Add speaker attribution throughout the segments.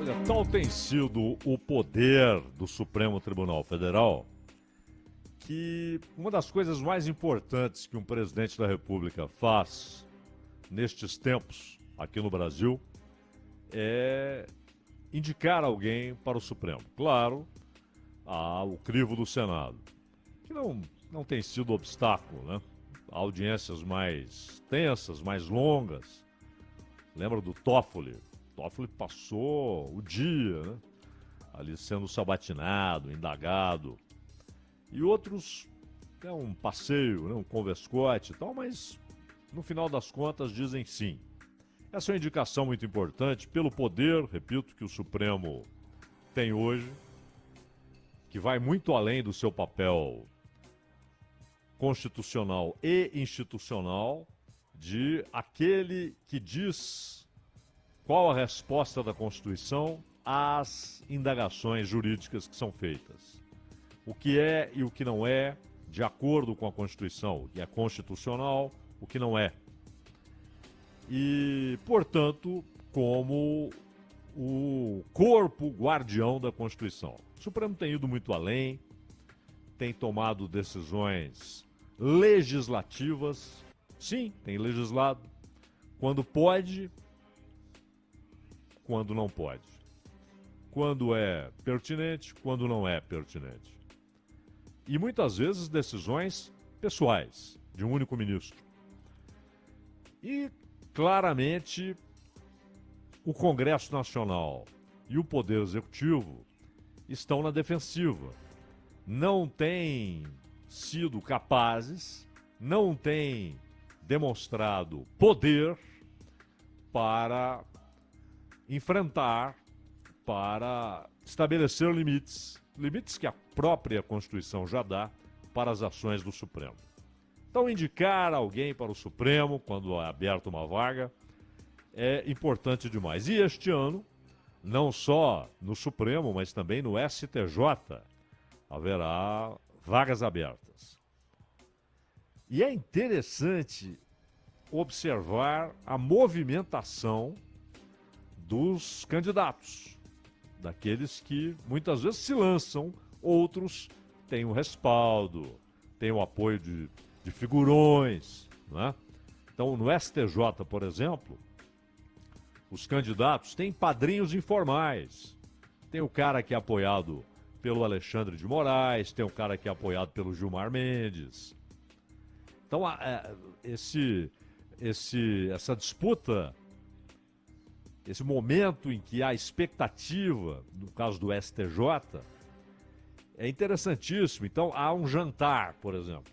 Speaker 1: Olha, tal tem sido o poder do Supremo Tribunal Federal que uma das coisas mais importantes que um presidente da República faz nestes tempos aqui no Brasil é indicar alguém para o Supremo. Claro, há o crivo do Senado, que não tem sido obstáculo, né? Há audiências mais tensas, mais longas. Lembra do Toffoli? Toffoli passou o dia, né, ali sendo sabatinado, indagado. E outros, um passeio, né, um converscote e tal, mas no final das contas dizem sim. Essa é uma indicação muito importante pelo poder, repito, que o Supremo tem hoje, que vai muito além do seu papel constitucional e institucional, de aquele que diz qual a resposta da Constituição às indagações jurídicas que são feitas. O que é e o que não é, de acordo com a Constituição, o que é constitucional, o que não é. E, portanto, como o corpo guardião da Constituição. O Supremo tem ido muito além, tem tomado decisões legislativas, sim, tem legislado, quando pode, quando não pode. Quando é pertinente, quando não é pertinente. E muitas vezes decisões pessoais, de um único ministro. E, claramente, o Congresso Nacional e o Poder Executivo estão na defensiva. Não têm sido capazes, não têm demonstrado poder para enfrentar, para estabelecer limites que a própria Constituição já dá para as ações do Supremo. Então, indicar alguém para o Supremo, quando é aberta uma vaga, é importante demais. E este ano, não só no Supremo, mas também no STJ, haverá vagas abertas. E é interessante observar a movimentação dos candidatos, daqueles que muitas vezes se lançam, outros têm o respaldo, têm o apoio de figurões, né? Então, no STJ, por exemplo, os candidatos têm padrinhos informais. Tem o cara que é apoiado pelo Alexandre de Moraes, tem o cara que é apoiado pelo Gilmar Mendes. Então, essa disputa, esse momento em que há expectativa, no caso do STJ, é interessantíssimo. Então, há um jantar, por exemplo.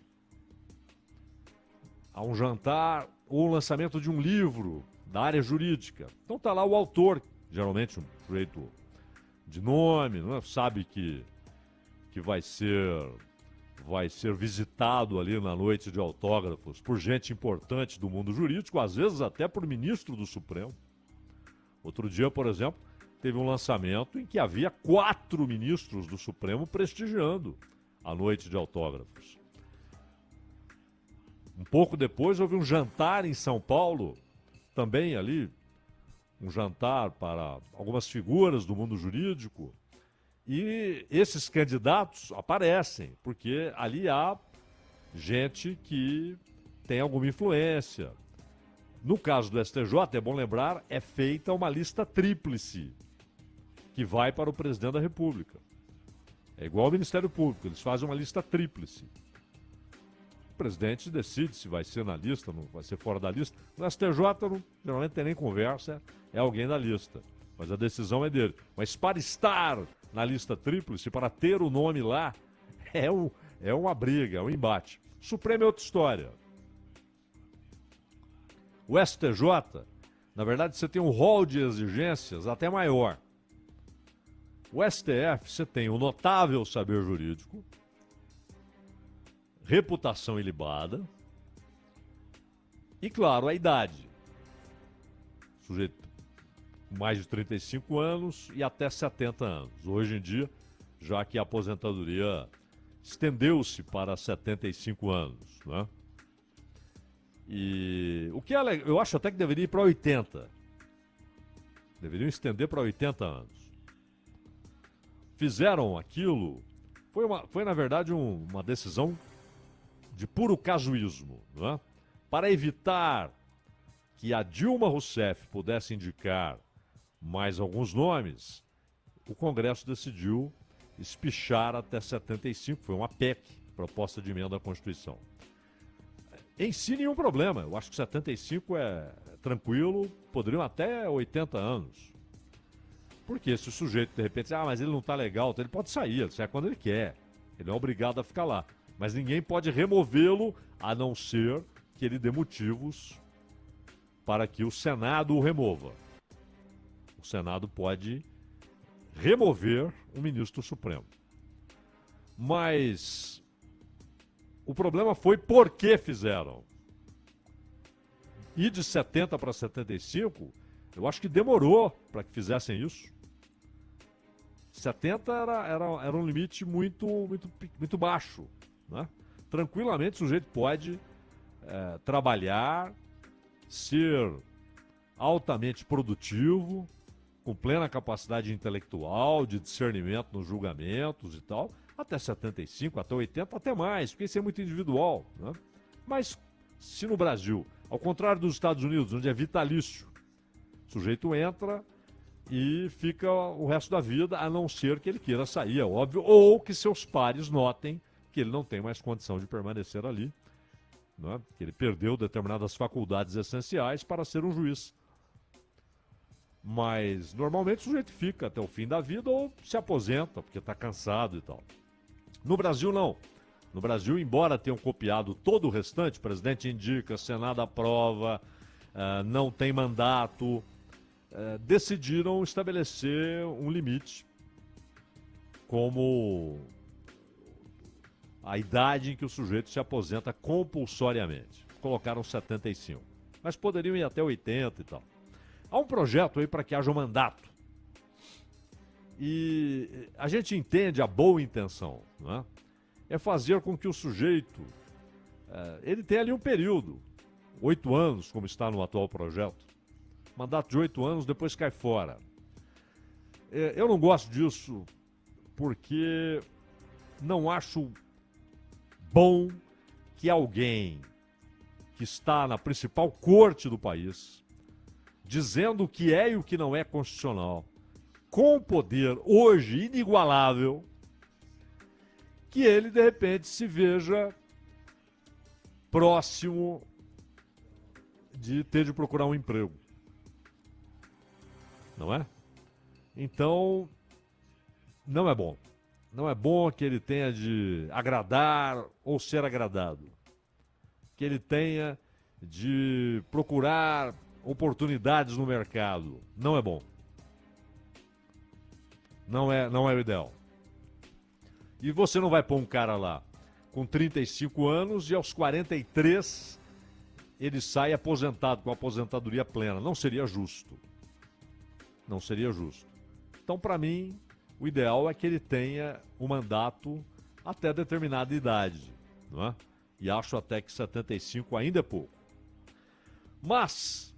Speaker 1: Há um jantar ou o lançamento de um livro da área jurídica. Então, está lá o autor, geralmente um sujeito de nome, não é? Sabe que vai ser visitado ali na noite de autógrafos por gente importante do mundo jurídico, às vezes até por ministro do Supremo. Outro dia, por exemplo, teve um lançamento em que havia 4 ministros do Supremo prestigiando a noite de autógrafos. Um pouco depois houve um jantar em São Paulo, também ali, um jantar para algumas figuras do mundo jurídico. E esses candidatos aparecem, porque ali há gente que tem alguma influência. No caso do STJ, é bom lembrar, é feita uma lista tríplice que vai para o presidente da República. É igual ao Ministério Público, eles fazem uma lista tríplice. O presidente decide se vai ser na lista, não vai ser fora da lista. No STJ, geralmente tem nem conversa, é alguém da lista. Mas a decisão é dele. Mas para estar na lista tríplice, para ter o nome lá, é uma briga, é um embate. Supremo é outra história. O STJ, na verdade, você tem um rol de exigências até maior. O STF, você tem um notável saber jurídico, reputação ilibada e, claro, a idade. Sujeito com mais de 35 anos e até 70 anos. Hoje em dia, já que a aposentadoria estendeu-se para 75 anos, né? E o que eu acho até que deveria ir para 80. Deveriam estender para 80 anos. Fizeram aquilo, foi na verdade uma decisão de puro casuísmo, não é? Para evitar que a Dilma Rousseff pudesse indicar mais alguns nomes, o Congresso decidiu espichar até 75, foi uma PEC, proposta de emenda à Constituição. Em si, nenhum problema. Eu acho que 75 é tranquilo, poderiam até 80 anos. Porque se o sujeito, de repente, mas ele não está legal, ele pode sair, ele sai quando ele quer. Ele não é obrigado a ficar lá. Mas ninguém pode removê-lo, a não ser que ele dê motivos para que o Senado o remova. O Senado pode remover o ministro Supremo. Mas o problema foi por que fizeram. E de 70 para 75, eu acho que demorou para que fizessem isso. 70 era um limite muito baixo, né? Tranquilamente o sujeito pode trabalhar, ser altamente produtivo, com plena capacidade intelectual, de discernimento nos julgamentos e tal, até 75, até 80, até mais, porque isso é muito individual, né? Mas se no Brasil, ao contrário dos Estados Unidos, onde é vitalício, o sujeito entra e fica o resto da vida, a não ser que ele queira sair, é óbvio, ou que seus pares notem que ele não tem mais condição de permanecer ali, né? Que ele perdeu determinadas faculdades essenciais para ser um juiz. Mas, normalmente, o sujeito fica até o fim da vida ou se aposenta, porque está cansado e tal. No Brasil, não. No Brasil, embora tenham copiado todo o restante, o presidente indica, Senado aprova, não tem mandato, decidiram estabelecer um limite como a idade em que o sujeito se aposenta compulsoriamente. Colocaram 75. Mas poderiam ir até 80 e tal. Há um projeto aí para que haja um mandato. E a gente entende a boa intenção, não é? É fazer com que o sujeito, ele tenha ali um período, 8 anos, como está no atual projeto. Mandato de 8 anos, depois cai fora. Eu não gosto disso porque não acho bom que alguém que está na principal corte do país, dizendo o que é e o que não é constitucional, com poder hoje inigualável, que ele de repente se veja próximo de ter de procurar um emprego. Não é? Então, não é bom. Não é bom que ele tenha de agradar ou ser agradado. Que ele tenha de procurar oportunidades no mercado. Não é bom. Não é o ideal. E você não vai pôr um cara lá com 35 anos e aos 43 ele sai aposentado, com aposentadoria plena. Não seria justo. Não seria justo. Então, para mim, o ideal é que ele tenha um mandato até determinada idade, não é? E acho até que 75 ainda é pouco. Mas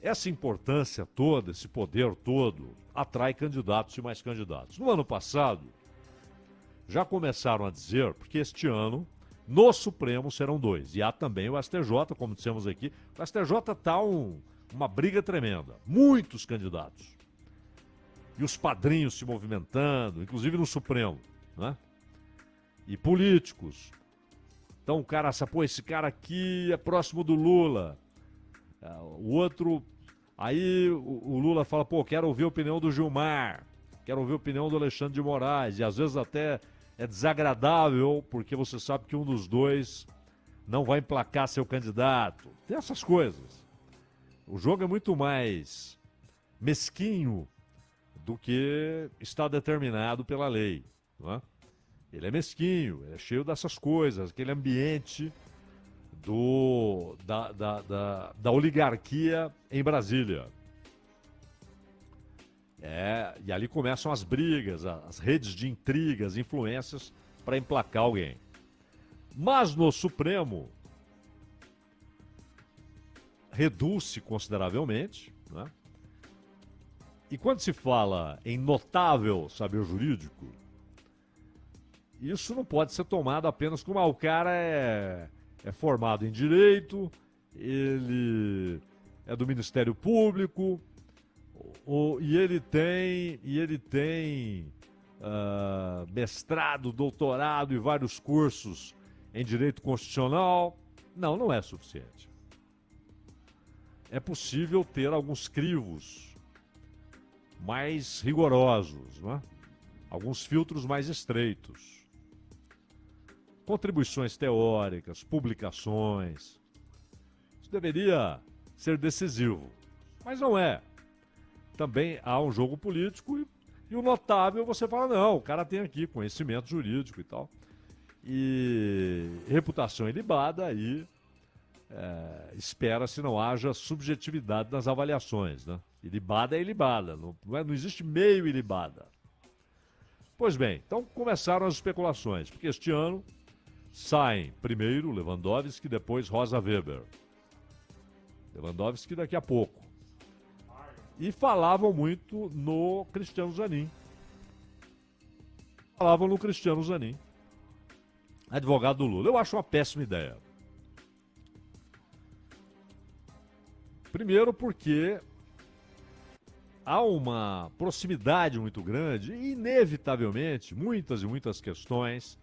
Speaker 1: essa importância toda, esse poder todo, atrai candidatos e mais candidatos. No ano passado, já começaram a dizer, porque este ano, no Supremo serão 2. E há também o STJ, como dissemos aqui. O STJ está uma briga tremenda. Muitos candidatos. E os padrinhos se movimentando, inclusive no Supremo, né? E políticos. Então o cara, esse cara aqui é próximo do Lula. O outro, aí o Lula fala, quero ouvir a opinião do Gilmar, quero ouvir a opinião do Alexandre de Moraes. E às vezes até é desagradável, porque você sabe que um dos dois não vai emplacar seu candidato. Tem essas coisas. O jogo é muito mais mesquinho do que está determinado pela lei, não é? Ele é mesquinho, é cheio dessas coisas, aquele ambiente da oligarquia em Brasília. E ali começam as brigas, as redes de intrigas, influências para emplacar alguém. Mas no Supremo reduz-se consideravelmente, né? E quando se fala em notável saber jurídico, isso não pode ser tomado apenas como o cara é formado em direito, ele é do Ministério Público, e ele tem mestrado, doutorado e vários cursos em direito constitucional. Não, não é suficiente. É possível ter alguns crivos mais rigorosos, não é? Alguns filtros mais estreitos. Contribuições teóricas, publicações. Isso deveria ser decisivo, mas não é. Também há um jogo político e o notável você fala, não, o cara tem aqui conhecimento jurídico e tal. E reputação ilibada, aí espera-se não haja subjetividade nas avaliações, né? Ilibada é ilibada, não existe meio ilibada. Pois bem, então começaram as especulações, porque este ano saem primeiro Lewandowski, depois Rosa Weber. Lewandowski daqui a pouco. E falavam muito no Cristiano Zanin. Advogado do Lula. Eu acho uma péssima ideia. Primeiro porque há uma proximidade muito grande e, inevitavelmente, muitas e muitas questões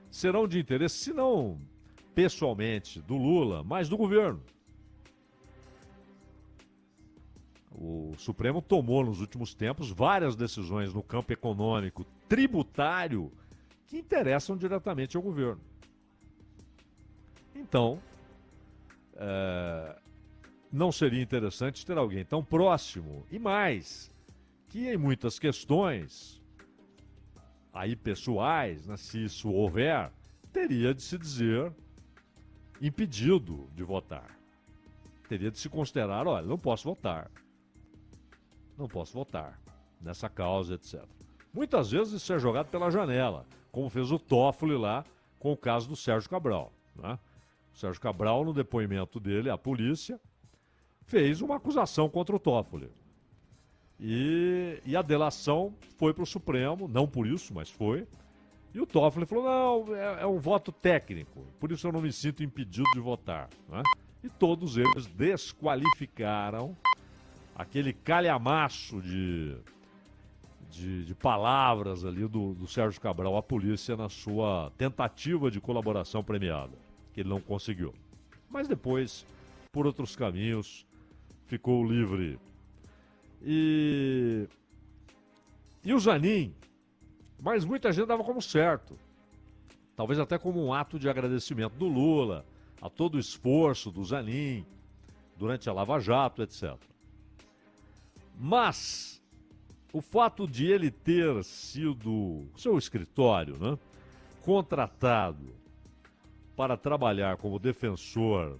Speaker 1: serão de interesse, se não pessoalmente do Lula, mas do governo. O Supremo tomou nos últimos tempos várias decisões no campo econômico, tributário, que interessam diretamente ao governo. Então, não seria interessante ter alguém tão próximo e mais, que em muitas questões, aí pessoais, né, se isso houver, teria de se dizer impedido de votar. Teria de se considerar, olha, não posso votar nessa causa, etc. Muitas vezes isso é jogado pela janela, como fez o Toffoli lá com o caso do Sérgio Cabral, né? O Sérgio Cabral, no depoimento dele à polícia, fez uma acusação contra o Toffoli. E a delação foi para o Supremo, não por isso, mas foi. E o Toffoli falou, não, é um voto técnico, por isso eu não me sinto impedido de votar, né? E todos eles desqualificaram aquele calhamaço de palavras ali do Sérgio Cabral à polícia na sua tentativa de colaboração premiada, que ele não conseguiu. Mas depois, por outros caminhos, ficou livre. E o Zanin, mas muita gente dava como certo, talvez até como um ato de agradecimento do Lula a todo o esforço do Zanin durante a Lava Jato, etc. Mas o fato de ele ter sido, seu escritório, né, contratado para trabalhar como defensor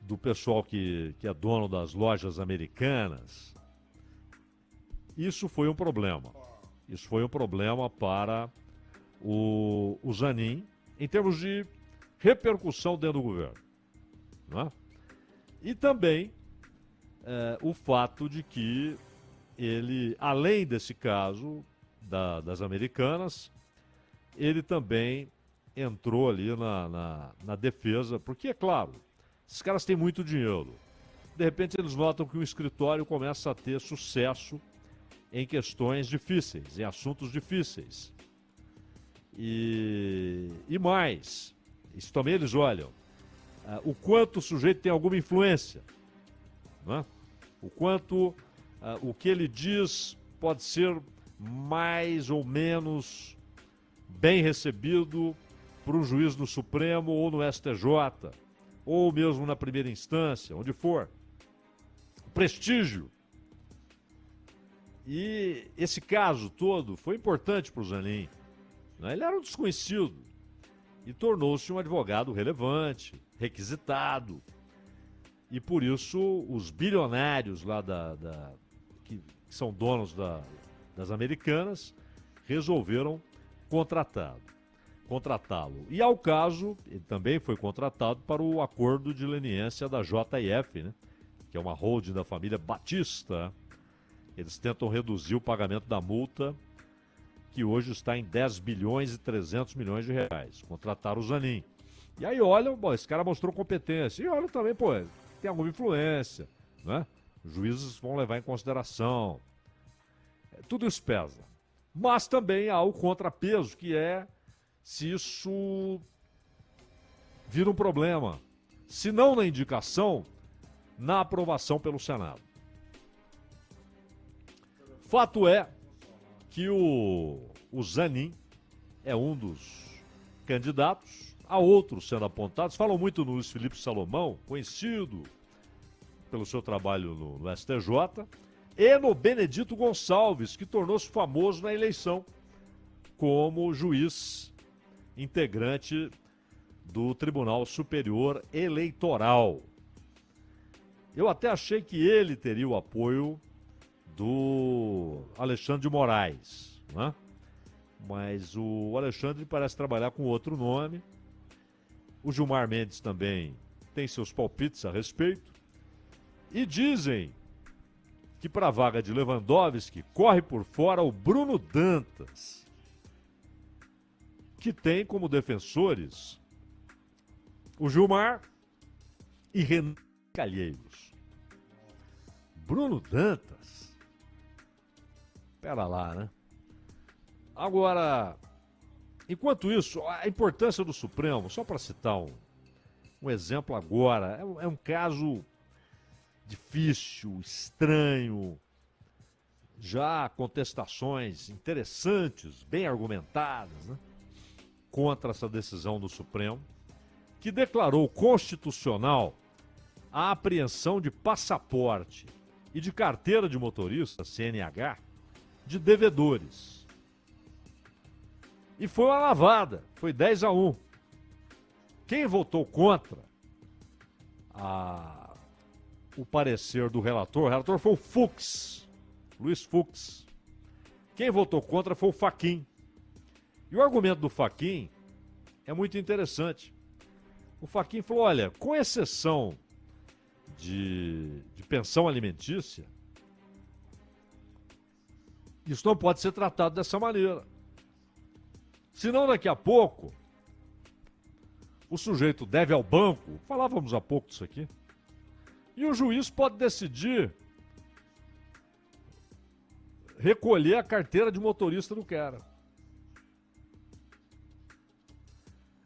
Speaker 1: do pessoal que é dono das lojas americanas, isso foi um problema. Isso foi um problema para o Zanin, em termos de repercussão dentro do governo, não é? E também o fato de que ele, além desse caso das americanas, ele também entrou ali na defesa, porque, é claro, esses caras têm muito dinheiro. De repente eles notam que o escritório começa a ter sucesso em questões difíceis, em assuntos difíceis. E mais, isso também eles olham, o quanto o sujeito tem alguma influência, né? O quanto o que ele diz pode ser mais ou menos bem recebido por um juiz do Supremo ou no STJ, ou mesmo na primeira instância, onde for. Prestígio. E esse caso todo foi importante para o Zanin, né? Ele era um desconhecido e tornou-se um advogado relevante, requisitado. E por isso os bilionários lá que são donos das americanas resolveram contratá-lo. E ao caso, ele também foi contratado para o acordo de leniência da JF, né? Que é uma holding da família Batista. Eles tentam reduzir o pagamento da multa, que hoje está em 10 bilhões e 300 milhões de reais. Contrataram o Zanin. E aí olham, bom, esse cara mostrou competência. E olham também, pô, tem alguma influência, né? Os juízes vão levar em consideração. Tudo isso pesa. Mas também há o contrapeso, que é se isso vira um problema. Se não na indicação, na aprovação pelo Senado. Fato é que o Zanin é um dos candidatos, há outros sendo apontados. Falam muito no Luiz Felipe Salomão, conhecido pelo seu trabalho no STJ, e no Benedito Gonçalves, que tornou-se famoso na eleição como juiz integrante do Tribunal Superior Eleitoral. Eu até achei que ele teria o apoio do Alexandre de Moraes, né? Mas o Alexandre parece trabalhar com outro nome. O Gilmar Mendes também tem seus palpites a respeito. E dizem que para a vaga de Lewandowski corre por fora o Bruno Dantas, que tem como defensores o Gilmar e Renan Calheiros. Bruno Dantas? Pera lá, né? Agora, enquanto isso, a importância do Supremo, só para citar um exemplo agora, é um caso difícil, estranho, já contestações interessantes, bem argumentadas, né, contra essa decisão do Supremo, que declarou constitucional a apreensão de passaporte e de carteira de motorista, CNH, de devedores. E foi uma lavada, foi 10-1. Quem votou contra o parecer do relator, o relator foi o Fux, Luiz Fux. Quem votou contra foi o Fachin. E o argumento do Fachin é muito interessante. O Fachin falou, olha, com exceção de pensão alimentícia, isso não pode ser tratado dessa maneira. Senão, daqui a pouco, o sujeito deve ao banco, falávamos há pouco disso aqui, e o juiz pode decidir recolher a carteira de motorista do cara.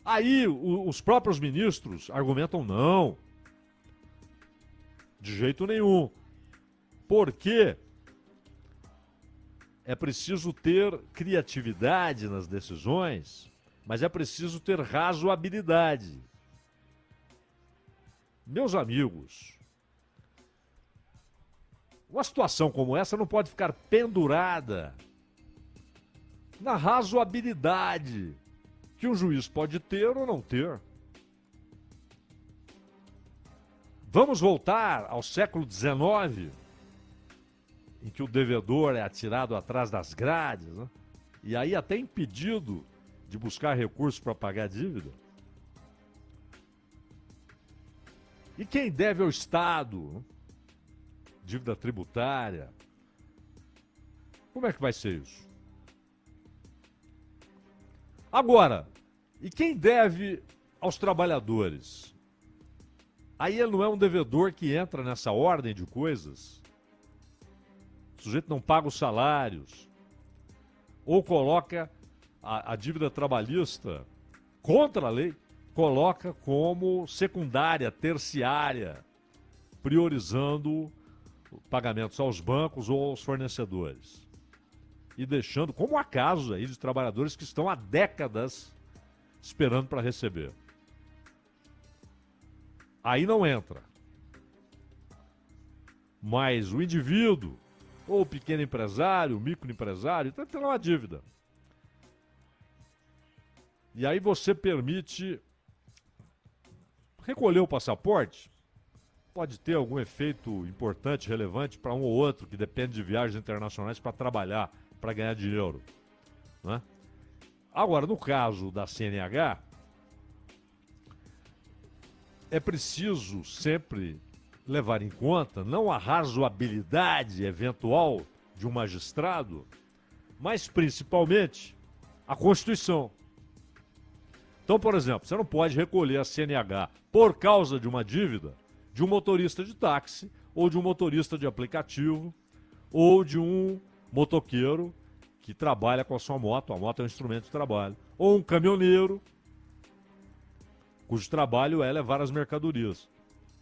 Speaker 1: Aí os próprios ministros argumentam não, de jeito nenhum, porque é preciso ter criatividade nas decisões, mas é preciso ter razoabilidade. Meus amigos, uma situação como essa não pode ficar pendurada na razoabilidade que um juiz pode ter ou não ter. Vamos voltar ao século XIX, em que o devedor é atirado atrás das grades, né? E aí até impedido de buscar recursos para pagar a dívida. E quem deve ao Estado, dívida tributária, como é que vai ser isso? Agora, e quem deve aos trabalhadores? Aí ele não é um devedor que entra nessa ordem de coisas. O sujeito não paga os salários, ou coloca a dívida trabalhista contra a lei, coloca como secundária, terciária, priorizando pagamentos aos bancos ou aos fornecedores. E deixando, como há casos aí de trabalhadores que estão há décadas esperando para receber. Aí não entra. Mas o indivíduo, ou o pequeno empresário, o microempresário, está tendo uma dívida. E aí você permite recolher o passaporte, pode ter algum efeito importante, relevante para um ou outro que depende de viagens internacionais para trabalhar, para ganhar dinheiro, né? Agora, no caso da CNH, é preciso sempre levar em conta não a razoabilidade eventual de um magistrado, mas principalmente a Constituição. Então, por exemplo, você não pode recolher a CNH por causa de uma dívida de um motorista de táxi, ou de um motorista de aplicativo, ou de um motoqueiro que trabalha com a sua moto. A moto é um instrumento de trabalho. Ou um caminhoneiro, cujo trabalho é levar as mercadorias.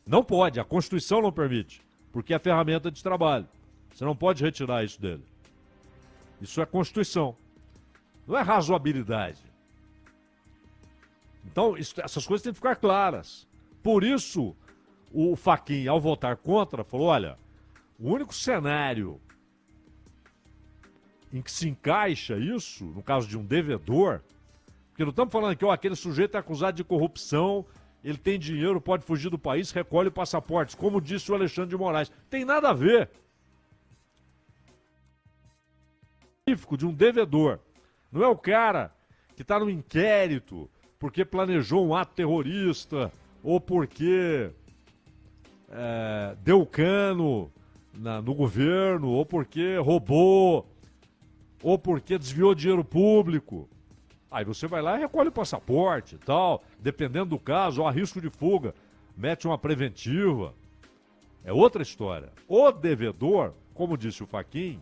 Speaker 1: Não pode, a Constituição não permite, porque é ferramenta de trabalho. Você não pode retirar isso dele. Isso é Constituição. Não é razoabilidade. Então, essas coisas têm que ficar claras. Por isso, o Fachin, ao votar contra, falou, olha, o único cenário em que se encaixa isso, no caso de um devedor, porque não estamos falando aqui, ó, aquele sujeito é acusado de corrupção, ele tem dinheiro, pode fugir do país, recolhe passaportes, como disse o Alexandre de Moraes. Tem nada a ver. De um devedor. Não é o cara que está no inquérito porque planejou um ato terrorista ou porque deu cano no governo, ou porque roubou, ou porque desviou dinheiro público. Aí você vai lá e recolhe o passaporte e tal, dependendo do caso, ou há risco de fuga, mete uma preventiva. É outra história. O devedor, como disse o Fachin,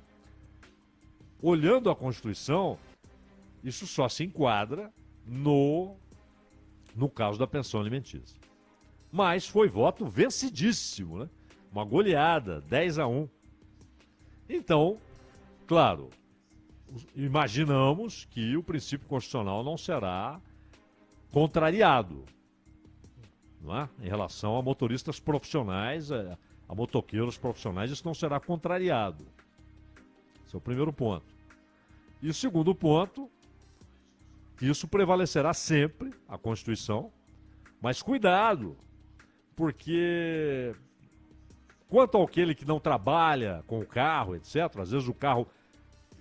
Speaker 1: olhando a Constituição, isso só se enquadra no caso da pensão alimentícia. Mas foi voto vencidíssimo, né? Uma goleada, 10-1. Então, claro, imaginamos que o princípio constitucional não será contrariado, não é? Em relação a motoristas profissionais, a motoqueiros profissionais, isso não será contrariado. Esse é o primeiro ponto. E o segundo ponto, que isso prevalecerá sempre, a Constituição, mas cuidado, porque quanto àquele que não trabalha com o carro, etc., às vezes o carro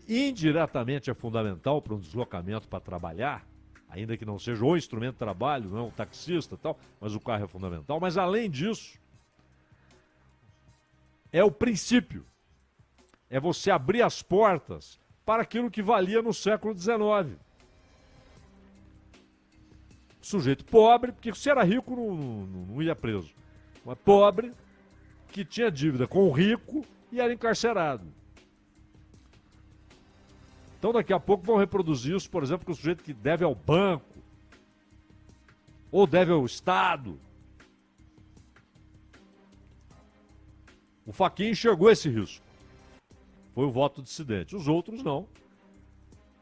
Speaker 1: indiretamente é fundamental para um deslocamento para trabalhar, ainda que não seja o instrumento de trabalho, não é um taxista e tal, mas o carro é fundamental. Mas além disso, é o princípio, é você abrir as portas para aquilo que valia no século XIX. Sujeito pobre, porque se era rico não ia preso, mas pobre que tinha dívida com o rico e era encarcerado. Então daqui a pouco vão reproduzir isso, por exemplo, com o sujeito que deve ao banco ou deve ao Estado. O Fachin enxergou esse risco. Foi o voto dissidente. Os outros não.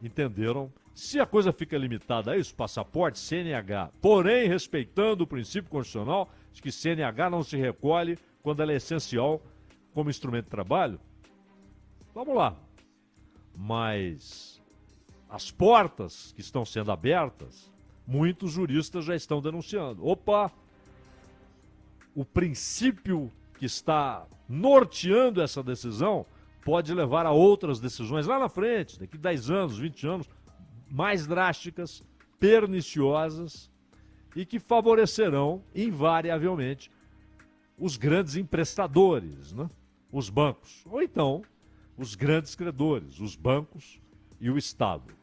Speaker 1: Entenderam. Se a coisa fica limitada a isso, passaporte, CNH, porém respeitando o princípio constitucional de que CNH não se recolhe quando ela é essencial como instrumento de trabalho, vamos lá. Mas as portas que estão sendo abertas, muitos juristas já estão denunciando. Opa! O princípio que está norteando essa decisão pode levar a outras decisões lá na frente, daqui 10 anos, 20 anos, mais drásticas, perniciosas e que favorecerão invariavelmente os grandes emprestadores, né? Os bancos, ou então os grandes credores, os bancos e o Estado.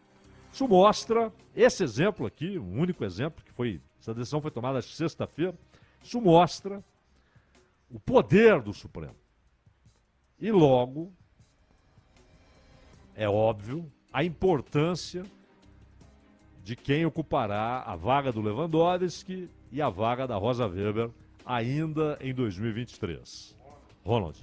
Speaker 1: Isso mostra, esse exemplo aqui, um único exemplo, essa decisão foi tomada sexta-feira, isso mostra o poder do Supremo. E logo, é óbvio, a importância de quem ocupará a vaga do Lewandowski e a vaga da Rosa Weber ainda em 2023. Ronald.